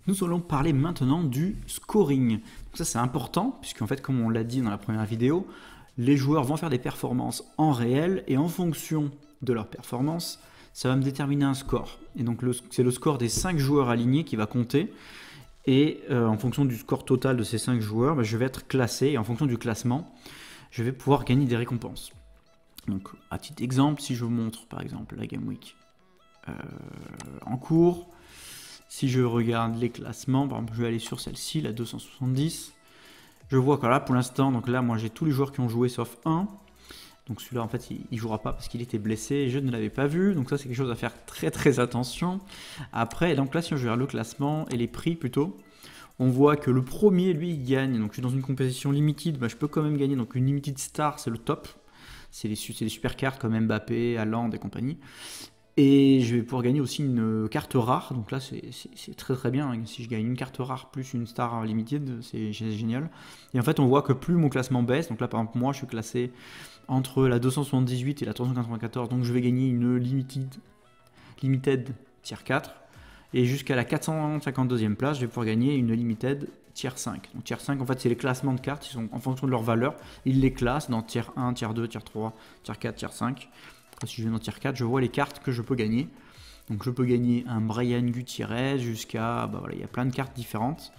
Nous allons parler maintenant du scoring. Donc ça c'est important, puisqu'en fait comme on l'a dit dans la première vidéo, les joueurs vont faire des performances en réel et en fonction de leur performance, ça va me déterminer un score. Et donc c'est le score des 5 joueurs alignés qui va compter. Et en fonction du score total de ces 5 joueurs, je vais être classé. Et en fonction du classement, je vais pouvoir gagner des récompenses. Donc à titre d'exemple, si je vous montre par exemple la Game Week en cours, si je regarde les classements, par exemple je vais aller sur celle-ci, la 270, je vois que là pour l'instant, donc là moi j'ai tous les joueurs qui ont joué sauf un. Donc celui-là en fait il ne jouera pas parce qu'il était blessé et je ne l'avais pas vu. Donc ça c'est quelque chose à faire très attention. Après, donc là si je regarde le classement et les prix plutôt, on voit que le premier lui il gagne. Donc je suis dans une compétition limited, je peux quand même gagner. Donc une limited star c'est le top. C'est les super cartes comme Mbappé, Haaland et compagnie. Et je vais pouvoir gagner aussi une carte rare. Donc là c'est très bien. Si je gagne une carte rare plus une star limited, c'est génial. Et en fait on voit que plus mon classement baisse. Donc là par exemple moi je suis classé entre la 278 et la 394, donc je vais gagner une limited tier 4, et jusqu'à la 452e place, je vais pouvoir gagner une limited tier 5. Donc tier 5, en fait, c'est les classements de cartes, ils sont en fonction de leur valeur, ils les classent dans tier 1, tier 2, tier 3, tier 4, tier 5. Après, si je vais dans tier 4, je vois les cartes que je peux gagner. Donc je peux gagner un Brian Gutierrez jusqu'à, voilà, il y a plein de cartes différentes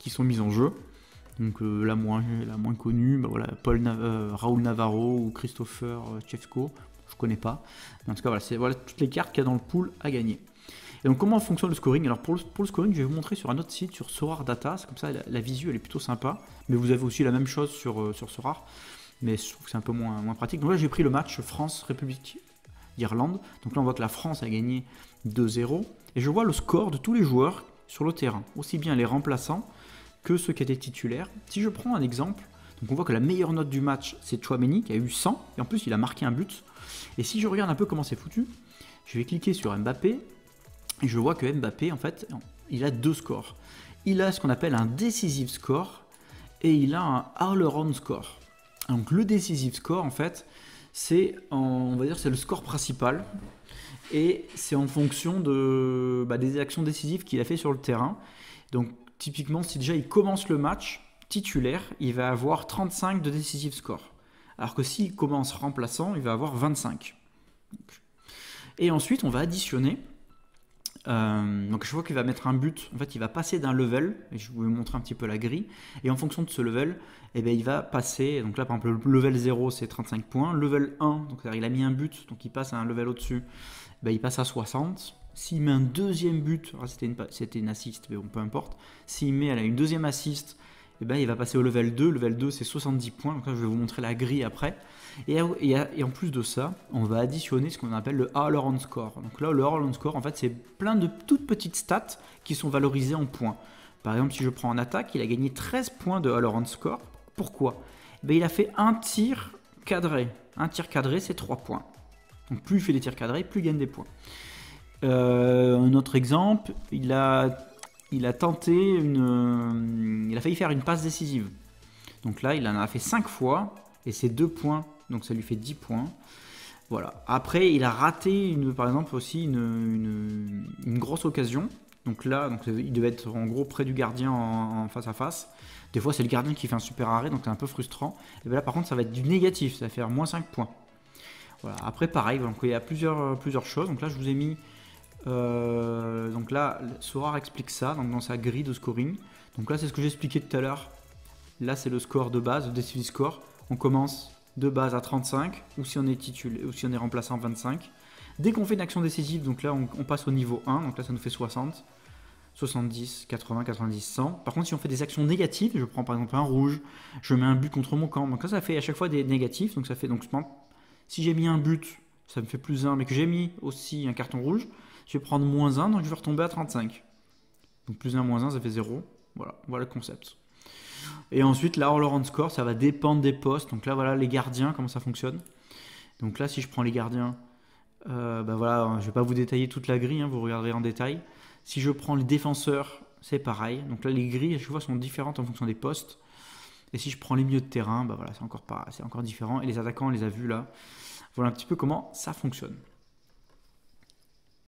qui sont mises en jeu. Donc la moins connue, voilà, Raúl Navarro ou Christopher Chevko, je ne connais pas. Mais en tout cas, voilà toutes les cartes qu'il y a dans le pool à gagner. Et donc comment fonctionne le scoring? Alors pour le scoring, je vais vous montrer sur un autre site, sur Sorare Data. C'est comme ça, la visu elle est plutôt sympa. Mais vous avez aussi la même chose sur Sorare. Mais je trouve que c'est un peu moins pratique. Donc là, j'ai pris le match France-République d'Irlande. Donc là, on voit que la France a gagné 2-0. Et je vois le score de tous les joueurs sur le terrain, aussi bien les remplaçants que ceux qui étaient titulaires. Si je prends un exemple, donc on voit que la meilleure note du match, c'est Tchouaméni qui a eu 100, et en plus il a marqué un but. Et si je regarde un peu comment c'est foutu, je vais cliquer sur Mbappé, et je vois que Mbappé, en fait, il a 2 scores. Il a ce qu'on appelle un decisive score, et il a un all-around score. Donc le decisive score, en fait, c'est, on va dire, c'est le score principal, et c'est en fonction des actions décisives qu'il a fait sur le terrain. Donc typiquement, si déjà il commence le match titulaire, il va avoir 35 de decisive score. Alors que s'il commence remplaçant, il va avoir 25. Et ensuite, on va additionner. Donc je vois qu'il va mettre un but. En fait, il va passer d'un level. Et je vais vous montrer un petit peu la grille. Et en fonction de ce level, il va passer. Donc là, par exemple, le level 0, c'est 35 points. Level 1, donc il a mis un but. Donc il passe à un level au-dessus. Il passe à 60. S'il met un deuxième but, c'était une assist, mais bon, peu importe. S'il met une deuxième assist, il va passer au level 2. Level 2, c'est 70 points. Donc là, je vais vous montrer la grille après. Et en plus de ça, on va additionner ce qu'on appelle le all-around score. Donc là, le all-around score, en fait, c'est plein de toutes petites stats qui sont valorisées en points. Par exemple, si je prends en attaque, il a gagné 13 points de all-around score. Pourquoi? Il a fait un tir cadré. Un tir cadré, c'est 3 points. Donc plus il fait des tirs cadrés, plus il gagne des points. Un autre exemple, il a tenté il a failli faire une passe décisive. Donc là, il en a fait 5 fois et c'est 2 points, donc ça lui fait 10 points. Voilà. Après, il a raté par exemple aussi une grosse occasion. Donc là, il devait être en gros près du gardien en face à face. Des fois, c'est le gardien qui fait un super arrêt, donc c'est un peu frustrant. Et là, par contre, ça va être du négatif, ça va faire moins 5 points. Voilà. Après, pareil, donc il y a plusieurs choses. Donc là, je vous ai mis. Donc là, Sorare explique ça dans sa grille de scoring. Donc là, c'est ce que j'expliquais tout à l'heure. Là, c'est le score de base, le decisive score. On commence de base à 35, ou si on est titulaire, ou si on est remplaçant 25. Dès qu'on fait une action décisive, donc là, on passe au niveau 1. Donc là, ça nous fait 60, 70, 80, 90, 100. Par contre, si on fait des actions négatives, je prends par exemple un rouge, je mets un but contre mon camp. Donc là, ça fait à chaque fois des négatifs. Donc ça fait si j'ai mis un but, ça me fait plus 1, mais que j'ai mis aussi un carton rouge, je vais prendre moins 1, donc je vais retomber à 35. Donc plus 1, moins 1, ça fait 0. Voilà le concept. Et ensuite, là, all-around score, ça va dépendre des postes. Donc là, voilà les gardiens, comment ça fonctionne. Donc là, si je prends les gardiens, voilà, je ne vais pas vous détailler toute la grille, vous regarderez en détail. Si je prends les défenseurs, c'est pareil. Donc là, les grilles, je vois, sont différentes en fonction des postes. Et si je prends les milieux de terrain, voilà, c'est encore différent. Et les attaquants, on les a vus là. Voilà un petit peu comment ça fonctionne.